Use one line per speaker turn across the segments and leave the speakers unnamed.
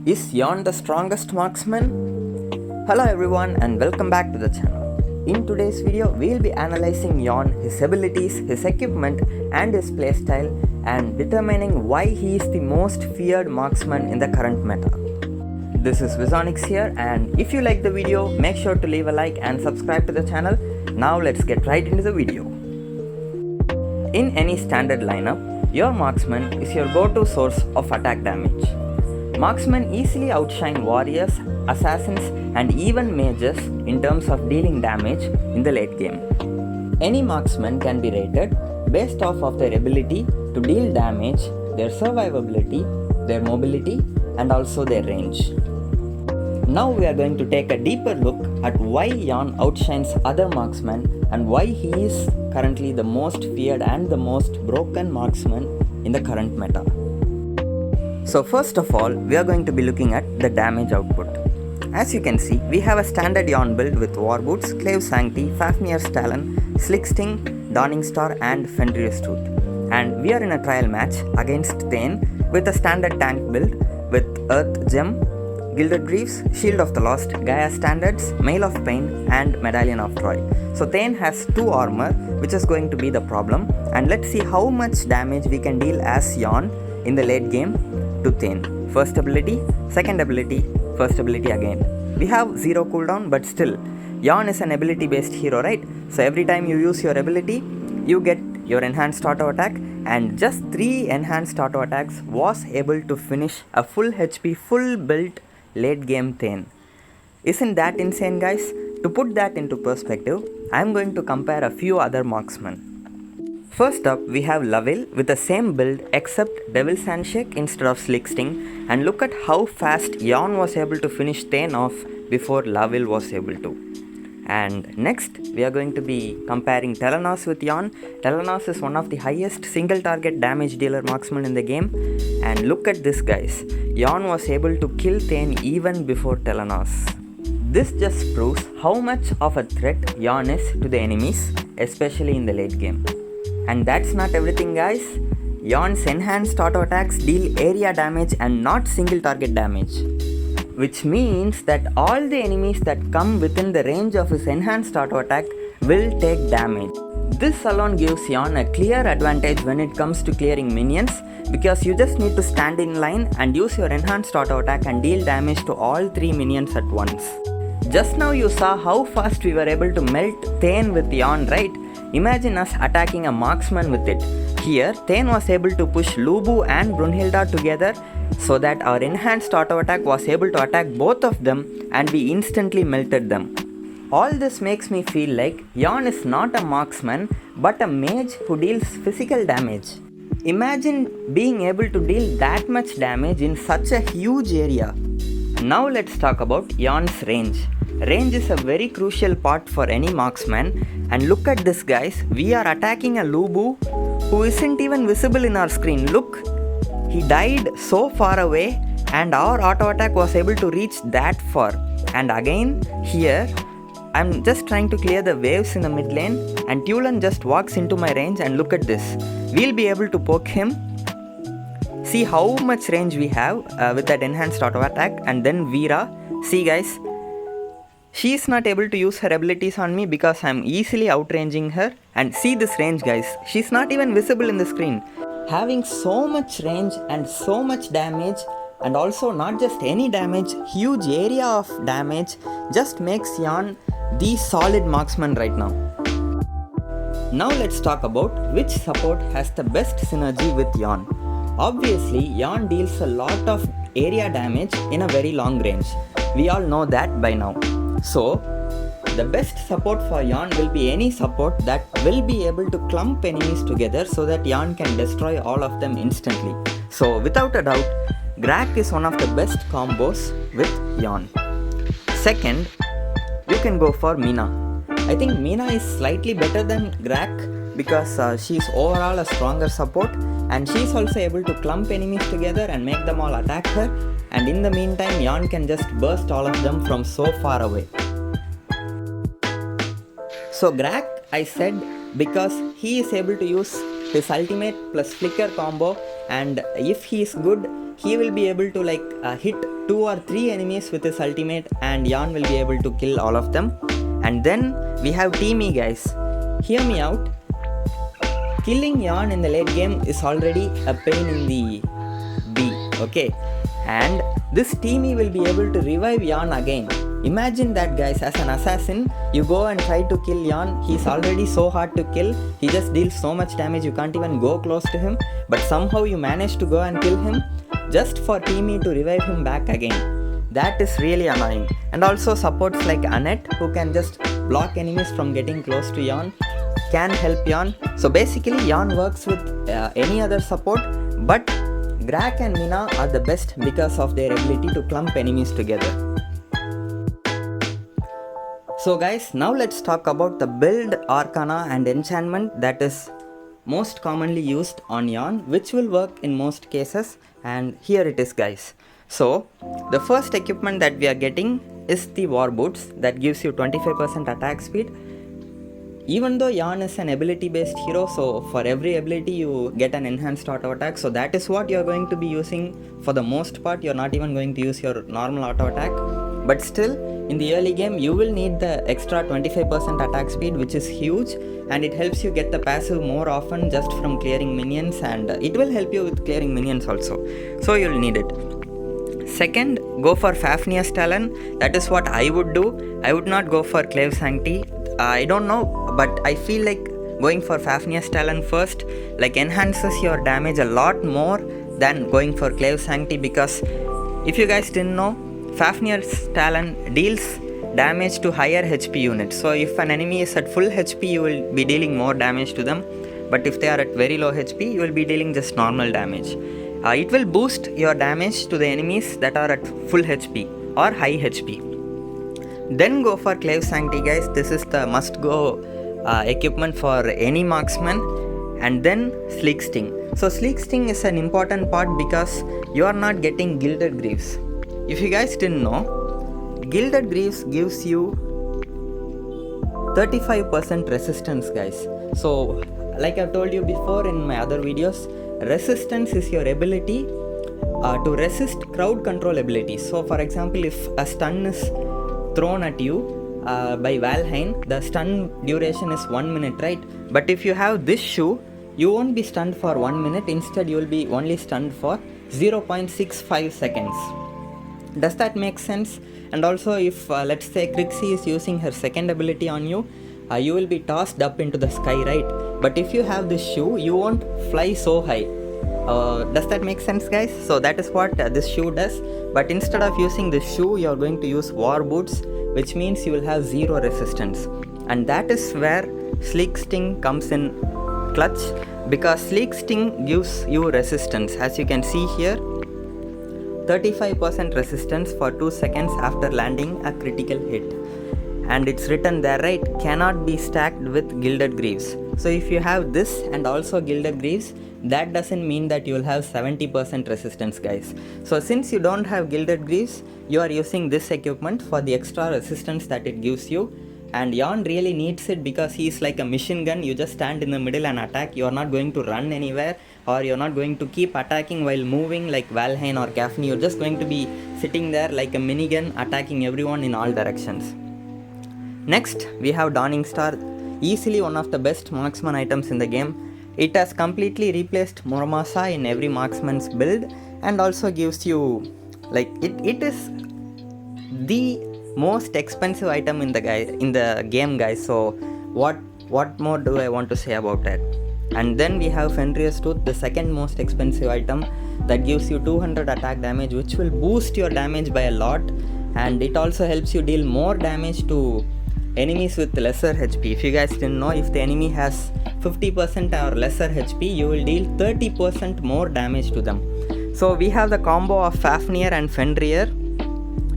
Is Yorn the strongest marksman? Hello everyone and welcome back to the channel. In today's video, we'll be analyzing Yorn, his abilities, his equipment and his playstyle and determining why he is the most feared marksman in the current meta. This is Osias here, and if you like the video, make sure to leave a like and subscribe to the channel. Now let's get right into the video. In any standard lineup, your marksman is your go-to source of attack damage. Marksmen easily outshine warriors, assassins and even mages in terms of dealing damage in the late game. Any marksman can be rated based off of their ability to deal damage, their survivability, their mobility and also their range. Now we are going to take a deeper look at why Yorn outshines other marksmen and why he is currently the most feared and the most broken marksman in the current meta. So first of all, we are going to be looking at the damage output. As you can see, we have a standard Yorn build with War Boots, Clave Sancti, Fafnir's Talon, Slick Sting, Dawning Star and Fenrir's Tooth. And we are in a trial match against Thane with a standard tank build with Earth Gem, Gilded Greaves, Shield of the Lost, Gaia Standards, Mail of Pain and Medallion of Troy. So Thane has 2 armor, which is going to be the problem, and let's see how much damage we can deal as Yorn in the late game to Thane. First ability, second ability, first ability again. We have 0 cooldown, but still Yorn is an ability based hero, right? So every time you use your ability, you get your enhanced auto attack, and just 3 enhanced auto attacks was able to finish a full HP, full built late game Thane. Isn't that insane, guys? To put that into perspective, I am going to compare a few other marksmen. First up, we have Laville with the same build except Devil's Handshake instead of Slick Sting, and look at how fast Yorn was able to finish Thane off before Laville was able to. And next, we are going to be comparing Telenos with Yorn. Telenos is one of the highest single target damage dealer marksmen in the game, and look at this, guys. Yorn was able to kill Thane even before Telenos. This just proves how much of a threat Yorn is to the enemies, especially in the late game. And that's not everything, guys. Yorn's enhanced auto attacks deal area damage and not single target damage, which means that all the enemies that come within the range of his enhanced auto attack will take damage. This alone gives Yorn a clear advantage when it comes to clearing minions, because you just need to stand in line and use your enhanced auto attack and deal damage to all 3 minions at once. Just now you saw how fast we were able to melt Thane with Yorn, right? Imagine us attacking a marksman with it. Here, Thane was able to push Lubu and Brunhilda together so that our enhanced auto attack was able to attack both of them and we instantly melted them. All this makes me feel like Yorn is not a marksman but a mage who deals physical damage. Imagine being able to deal that much damage in such a huge area. Now let's talk about Yorn's range. Range is a very crucial part for any marksman, and look at this, guys. We are attacking a Lubu who isn't even visible in our screen. Look, he died so far away and our auto attack was able to reach that far. And again here, I'm just trying to clear the waves in the mid lane and Tulan just walks into my range, and look at this. We'll be able to poke him. See how much range we have with that enhanced auto attack. And then Veera, see guys, she is not able to use her abilities on me because I'm easily outranging her. And see this range, guys, she's not even visible in the screen. Having so much range and so much damage, and also not just any damage, huge area of damage, just makes Yorn the solid marksman right now. Now let's talk about which support has the best synergy with Yorn. Obviously, Yorn deals a lot of area damage in a very long range. We all know that by now. So, the best support for Yorn will be any support that will be able to clump enemies together so that Yorn can destroy all of them instantly. So, without a doubt, Grak is one of the best combos with Yorn. Second, you can go for Mina. I think Mina is slightly better than Grak because she's overall a stronger support, and she's also able to clump enemies together and make them all attack her, and in the meantime Yorn can just burst all of them from so far away. So Grak I said because he is able to use his ultimate plus flicker combo, and if he is good he will be able to hit 2 or 3 enemies with his ultimate and Yorn will be able to kill all of them. And then we have Teamy, guys. Hear me out. Killing Yorn in the late game is already a pain in the B, okay? And this Teamy will be able to revive Yorn again. Imagine that, guys. As an assassin, you go and try to kill Yorn. He's already so hard to kill. He just deals so much damage, you can't even go close to him. But somehow you manage to go and kill him just for Teamy to revive him back again. That is really annoying. And also supports like Annette, who can just block enemies from getting close to Yorn, can help Yorn. So basically Yorn works with any other support, but Grak and Mina are the best because of their ability to clump enemies together. So guys, now let's talk about the build, arcana and enchantment that is most commonly used on Yorn, which will work in most cases, and here it is, guys. So the first equipment that we are getting is the war boots that gives you 25% attack speed. Even though Yorn is an ability based hero, so for every ability you get an enhanced auto attack, so that is what you are going to be using for the most part. You are not even going to use your normal auto attack, but still in the early game you will need the extra 25% attack speed, which is huge, and it helps you get the passive more often just from clearing minions, and it will help you with clearing minions also, so you'll need it. Second, go for Fafnir's Talon. That is what I would do. I would not go for Clave Sancti. I don't know, but I feel like going for Fafnir's Talon first like enhances your damage a lot more than going for Clave Sancti, because if you guys didn't know, Fafnir's Talon deals damage to higher HP units. So if an enemy is at full HP, you will be dealing more damage to them, but if they are at very low HP, you will be dealing just normal damage. It will boost your damage to the enemies that are at full HP or high HP. Then go for Clave Sancti, guys. This is the must go equipment for any marksman. And then Sleek Sting. So Sleek Sting is an important part because you are not getting Gilded Greaves. If you guys didn't know, Gilded Greaves gives you 35% resistance, guys. So like I've told you before in my other videos, resistance is your ability to resist crowd control abilities. So for example, if a stun is thrown at you by Valheim, the stun duration is 1 minute, right? But if you have this shoe, you won't be stunned for 1 minute. Instead, you will be only stunned for 0.65 seconds. Does that make sense? And also, if let's say Crixie is using her second ability on you, you will be tossed up into the sky, right? But if you have this shoe, you won't fly so high. Does that make sense, guys? So that is what this shoe does. But instead of using this shoe, you are going to use war boots, which means you will have zero resistance. And that is where Sleek Sting comes in clutch, because Sleek Sting gives you resistance. As you can see here, 35% resistance for 2 seconds after landing a critical hit. And it's written there, right? Cannot be stacked with Gilded Greaves. So if you have this and also Gilded Greaves, that doesn't mean that you will have 70% resistance, guys. So since you don't have Gilded Greaves, you are using this equipment for the extra resistance that it gives you. And Yorn really needs it because he is like a machine gun. You just stand in the middle and attack. You are not going to run anywhere, or you're not going to keep attacking while moving like Valheim or Gafni. You're just going to be sitting there like a minigun attacking everyone in all directions. Next, we have Dawning Star, easily one of the best marksman items in the game. It has completely replaced Muramasa in every marksman's build, and also gives you, like, it is the most expensive item in the game, guys. So what more do I want to say about that? And then we have Fenrir's Tooth, the second most expensive item, that gives you 200 attack damage, which will boost your damage by a lot, and it also helps you deal more damage to enemies with lesser HP. If you guys didn't know, if the enemy has 50% or lesser HP, you will deal 30% more damage to them. So we have the combo of Fafnir and Fenrir.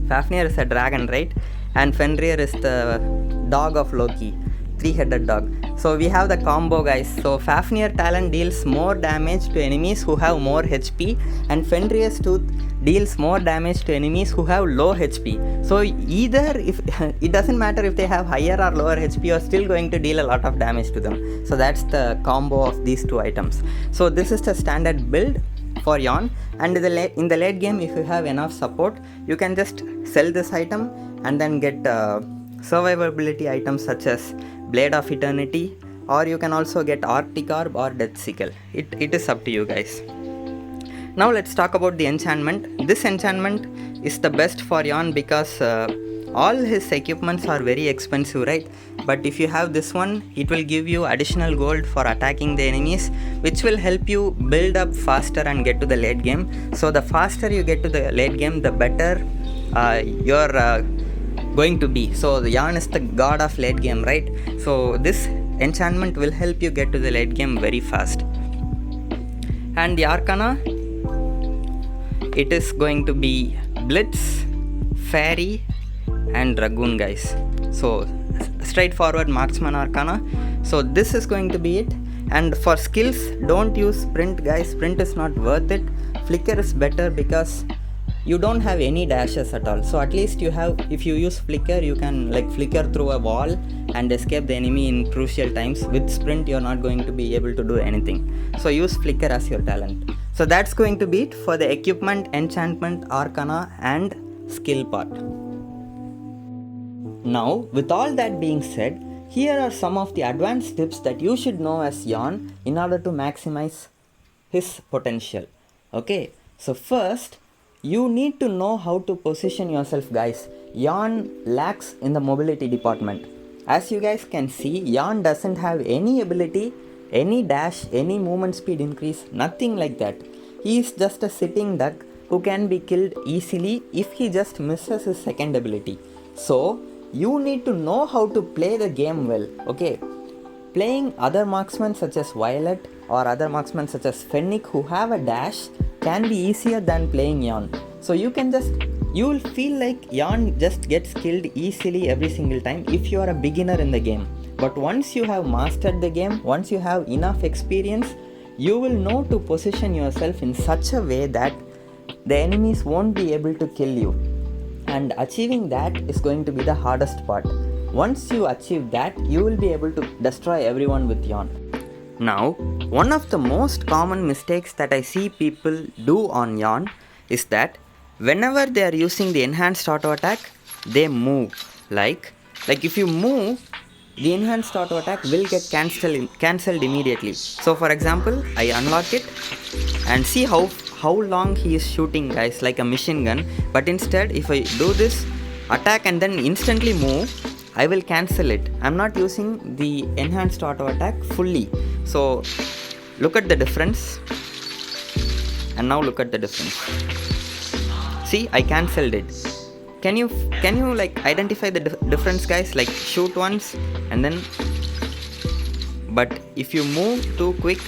Fafnir is a dragon, right? And Fenrir is the dog of Loki, 3-headed dog. So we have the combo, guys. So Fafnir Talon deals more damage to enemies who have more HP, and Fenrir's Tooth deals more damage to enemies who have low HP. So either, if it doesn't matter if they have higher or lower HP, you are still going to deal a lot of damage to them. So that's the combo of these two items. So this is the standard build. for Yorn. And in the late game, if you have enough support, you can just sell this item and then get survivability items such as Blade of Eternity, or you can also get Arctic Orb or Death Sickle. It is up to you guys. Now let's talk about the enchantment. This enchantment is the best for Yorn because all his equipments are very expensive, right? But if you have this one, it will give you additional gold for attacking the enemies, which will help you build up faster and get to the late game. So the faster you get to the late game, the better you're going to be. So the Yorn is the god of late game, right? So this enchantment will help you get to the late game very fast. And the Arcana, it is going to be Blitz, Fairy and Dragoon, guys. So straightforward Marksman Arcana. So this is going to be it. And for skills, don't use Sprint, guys. Sprint is not worth it. Flicker is better because you don't have any dashes at all. So at least you have, if you use Flicker, you can like flicker through a wall and escape the enemy in crucial times. With Sprint, you're not going to be able to do anything. So use Flicker as your talent. So that's going to be it for the equipment, enchantment, Arcana and skill part. Now, with all that being said, here are some of the advanced tips that you should know as Yorn in order to maximize his potential. Okay, so first, you need to know how to position yourself, guys. Yorn lacks in the mobility department. As you guys can see, Yorn doesn't have any ability, any dash, any movement speed increase, nothing like that. He is just a sitting duck who can be killed easily if he just misses his second ability. So, you need to know how to play the game well, okay? Playing other marksmen such as Violet or other marksmen such as Fennec who have a dash can be easier than playing Yorn. So you will feel like Yorn just gets killed easily every single time if you are a beginner in the game. But once you have mastered the game, once you have enough experience, you will know to position yourself in such a way that the enemies won't be able to kill you. And achieving that is going to be the hardest part. Once you achieve that, you will be able to destroy everyone with Yorn. Now, one of the most common mistakes that I see people do on Yorn is that whenever they are using the enhanced auto attack, they move. Like if you move, the enhanced auto attack will get cancelled immediately. So for example, I unlock it and see how long he is shooting, guys, like a machine gun. But instead, if I do this attack and then instantly move, I will cancel it. I'm not using the enhanced auto attack fully. So look at the difference. And now look at the difference. See, I cancelled it. Can you like identify the difference, guys? Like shoot once and then, but if you move too quick,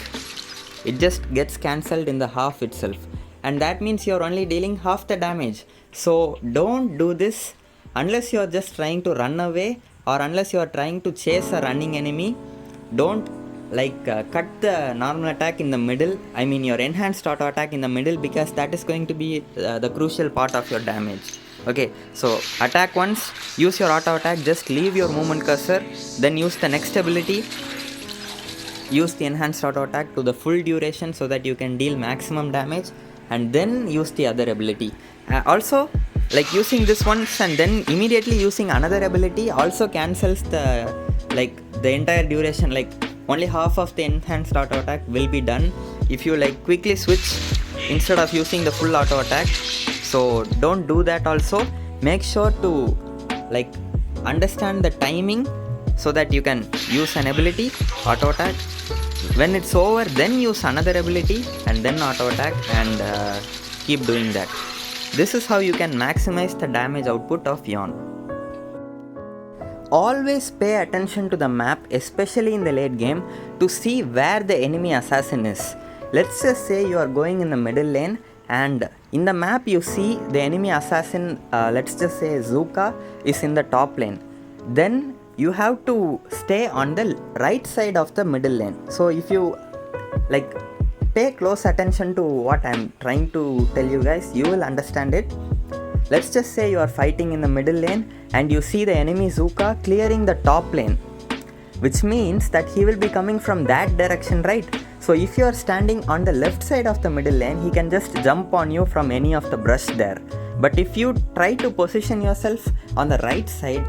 it just gets cancelled in the half itself, and that means you're only dealing half the damage. So don't do this unless you're just trying to run away or unless you're trying to chase a running enemy. Don't cut the normal attack in the middle, I mean your enhanced auto attack in the middle, because that is going to be the crucial part of your damage. Okay, so attack once, use your auto attack, just leave your movement cursor, then use the next ability, use the enhanced auto attack to the full duration so that you can deal maximum damage, and then use the other ability. Also, like using this once and then immediately using another ability also cancels the entire duration. Like only half of the enhanced auto attack will be done if you quickly switch instead of using the full auto attack. So don't do that. Also make sure to understand the timing so that you can use an ability, auto attack, when it's over then use another ability and then auto attack, and keep doing that. This is how you can maximize the damage output of Yorn. Always pay attention to the map, especially in the late game, to see where the enemy assassin is. Let's just say you are going in the middle lane and in the map you see the enemy assassin, let's just say Zuka, is in the top lane. Then you have to stay on the right side of the middle lane. So if you pay close attention to what I'm trying to tell you guys, you will understand it. Let's just say you are fighting in the middle lane and you see the enemy Zuka clearing the top lane, which means that he will be coming from that direction, right? So if you are standing on the left side of the middle lane, he can just jump on you from any of the brush there. But if you try to position yourself on the right side,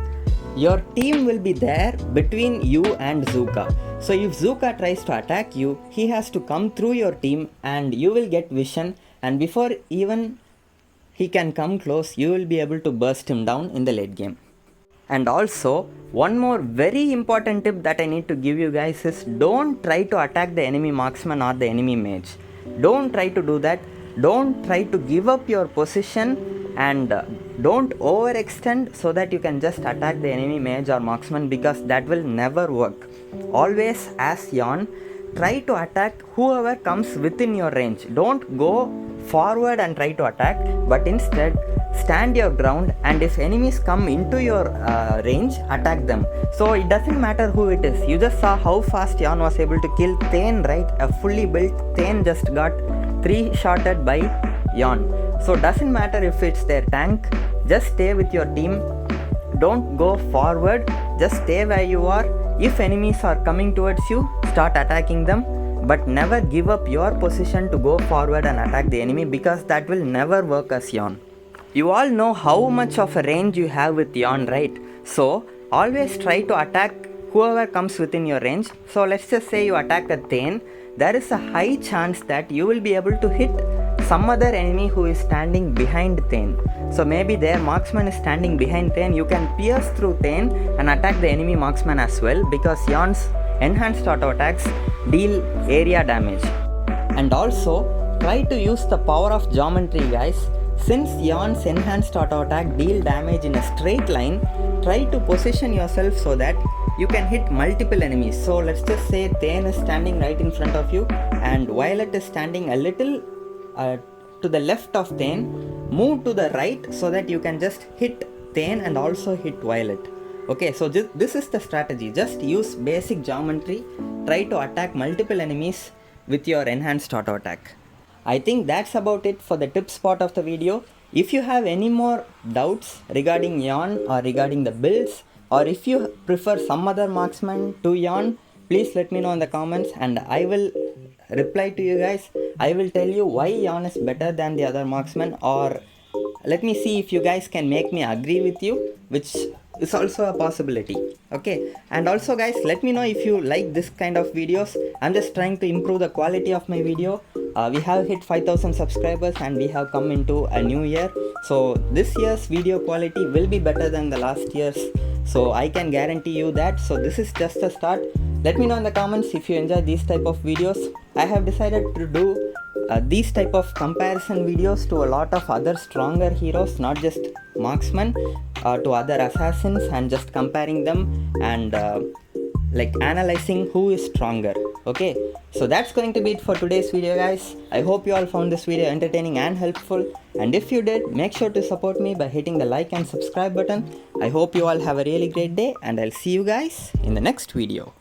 your team will be there between you and Zuka. So if Zuka tries to attack you, he has to come through your team and you will get vision, and before even he can come close, you will be able to burst him down in the late game. And also, one more very important tip that I need to give you guys is don't try to attack the enemy marksman or the enemy mage. Don't try to do that. Don't try to give up your position, and don't overextend so that you can just attack the enemy mage or marksman, because that will never work. Always, as Yorn, try to attack whoever comes within your range. Don't go forward and try to attack, but instead stand your ground, and if enemies come into your range, attack them. So it doesn't matter who it is. You just saw how fast Yorn was able to kill Thane, right? A fully built Thane just got 3-shotted by Yorn. So doesn't matter if it's their tank, just stay with your team. Don't go forward, just stay where you are. If enemies are coming towards you, start attacking them, but never give up your position to go forward and attack the enemy, because that will never work as Yorn. You all know how much of a range you have with Yorn, right? So always try to attack whoever comes within your range. So let's just say you attack a Thane. There is a high chance that you will be able to hit some other enemy who is standing behind Thane. So maybe their marksman is standing behind Thane. You can pierce through Thane and attack the enemy marksman as well, because Yorn's enhanced auto attacks deal area damage. And also try to use the power of geometry, guys. Since Yorn's enhanced auto attack deal damage in a straight line, try to position yourself so that you can hit multiple enemies. So let's just say Thane is standing right in front of you and Violet is standing a little to the left of Thane. Move to the right so that you can just hit Thane and also hit Violet. Okay, so this is the strategy. Just use basic geometry. Try to attack multiple enemies with your enhanced auto attack. I think that's about it for the tips part of the video. If you have any more doubts regarding Yorn or regarding the builds, or if you prefer some other marksman to Yorn, please let me know in the comments and I will reply to you guys. I will tell you why Yorn is better than the other marksman, or let me see if you guys can make me agree with you, which is also a possibility. Okay, and also guys, let me know if you like this kind of videos. I'm just trying to improve the quality of my video. We have hit 5,000 subscribers and we have come into a new year, so this year's video quality will be better than the last year's, so I can guarantee you that. So this is just a start. Let me know in the comments if you enjoy these type of videos. I have decided to do these type of comparison videos to a lot of other stronger heroes, not just marksmen, to other assassins, and just comparing them and like analyzing who is stronger. Okay, so that's going to be it for today's video, guys. I hope you all found this video entertaining and helpful, and if you did, make sure to support me by hitting the like and subscribe button. I hope you all have a really great day, and I'll see you guys in the next video.